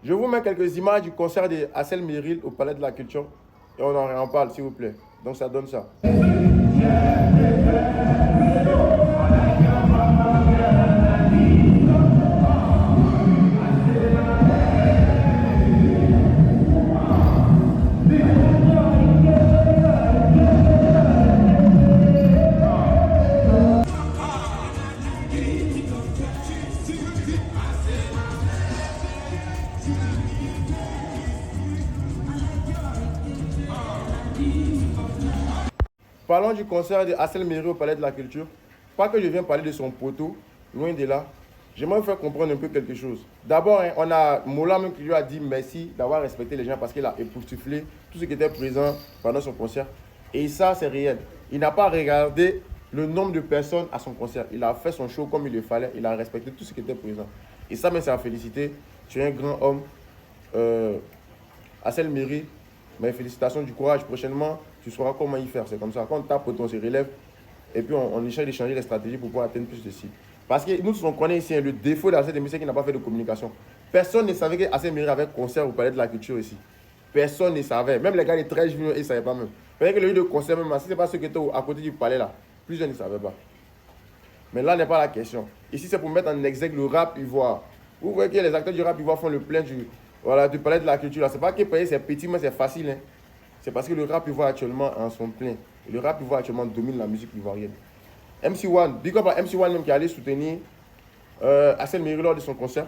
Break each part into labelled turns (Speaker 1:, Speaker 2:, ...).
Speaker 1: Je vous mets quelques images du concert de Hassel Meril au Palais de la Culture et on en parle, s'il vous plaît. Donc ça donne ça. Parlons du concert de Hassel Meril au Palais de la Culture. Pas que je viens parler de son poteau, loin de là. J'aimerais vous faire comprendre un peu quelque chose. D'abord, on a Mola même qui lui a dit merci d'avoir respecté les gens parce qu'il a époustouflé tout ce qui était présent pendant son concert. Et ça, c'est réel. Il n'a pas regardé le nombre de personnes à son concert. Il a fait son show comme il le fallait. Il a respecté tout ce qui était présent. Et ça, c'est à féliciter. Tu es un grand homme. Hassel Meril, mes félicitations, du courage. Prochainement, tu sauras comment y faire. C'est comme ça. Quand on tape, on se relève. Et puis, on essaie d'échanger les stratégies pour pouvoir atteindre plus de cibles. Parce que nous, on connaît ici le défaut d'Hassel Meril, c'est qu'il n'a pas fait de communication. Personne ne savait qu'Hassel Meril avait un concert au Palais de la Culture ici. Personne ne savait. Même les gars de 13 juillet, ils ne savaient pas même. Peut-être que le lieu de concert, même, si ce n'est pas ceux qui étaient à côté du palais là, plusieurs ne savaient pas. Mais là n'est pas la question. Ici, c'est pour mettre en exergue le rap ivoire. Vous voyez que les acteurs du rap ivoire font le plein du Palais de la Culture. Ce n'est pas que payer c'est petit, mais c'est facile. Hein. C'est parce que le rap ivoire actuellement en son plein. Et le rap ivoire actuellement domine la musique ivoirienne. MC1, big up à MC1 même qui allait soutenir Hassel Meril lors de son concert.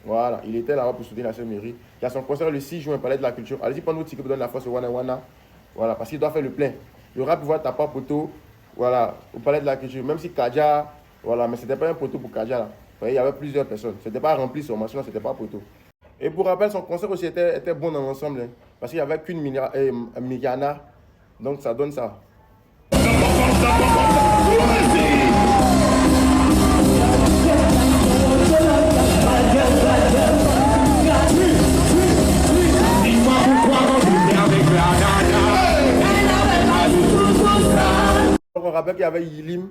Speaker 1: Voilà, il était là-bas pour soutenir Hassel Meril. Il y a son concert le 6 juin au Palais de la Culture. Allez-y, prendre notre ticket pour donner la force au Wana Wana. Voilà, parce qu'il doit faire le plein. Le rap ivoire tape pas poteau. Voilà, au Palais de la Culture. Même si Kadja, voilà, mais c'était pas un poteau pour Kadja là. Il y avait plusieurs personnes. C'était pas rempli sur machin, c'était pas poteau. Et pour rappel, son concert aussi était bon dans l'ensemble. Hein, parce qu'il n'y avait qu'une Myriana. Donc ça donne ça. On rappelle qu'il y avait Yilim,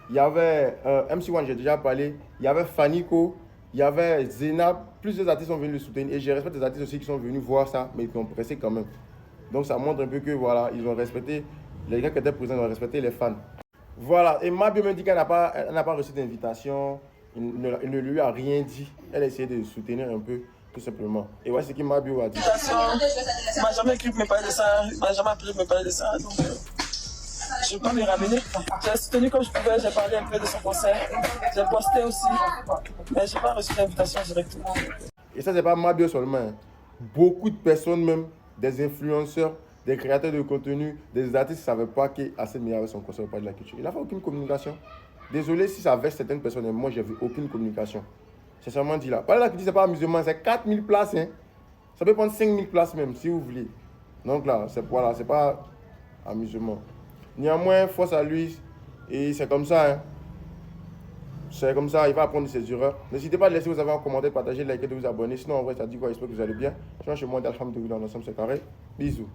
Speaker 1: il y avait MC1, j'ai déjà parlé, il y avait Faniko, il y avait Zena, plusieurs artistes sont venus le soutenir et je respecte les artistes aussi qui sont venus voir ça, mais qui ont pressé quand même. Donc ça montre un peu que voilà, ils ont respecté, les gars qui étaient présents ont respecté les fans. Voilà, et Mabio me dit qu'elle n'a pas reçu d'invitation, il ne lui a rien dit, elle a essayé de soutenir un peu, tout simplement. Et voici ce que Mabio a dit.
Speaker 2: Il m'a jamais écrit de me parler de ça, il m'a jamais appelé de me parler de ça, donc je ne peux pas me ramener. J'ai soutenu comme je pouvais, j'ai parlé un peu de son concert, j'ai posté aussi, mais je n'ai pas reçu d'invitation directement.
Speaker 1: Et ça, c'est pas Mabio seulement. Hein. Beaucoup de personnes même, des influenceurs, des créateurs de contenu, des artistes ne savaient pas qu'Hassel Meril avait son concert au Palais de la Culture. Il n'a fait aucune communication. Désolé si ça vexe certaines personnes, mais moi, j'ai vu aucune communication. C'est seulement dit là. Palais de la Culture, ce n'est pas amusement, c'est 4000 places. Hein. Ça peut prendre 5000 places même, si vous voulez. Donc là, c'est voilà, pas amusement. Néanmoins, force à lui. Et c'est comme ça. Hein. C'est comme ça, il va apprendre ses erreurs. N'hésitez pas à laisser vos avis en commentaire, partager, liker, de vous abonner. Sinon, en vrai, ça dit quoi? J'espère que vous allez bien. Sinon, chez moi, d'Alhamdoulilah, ensemble, c'est carré. Bisous.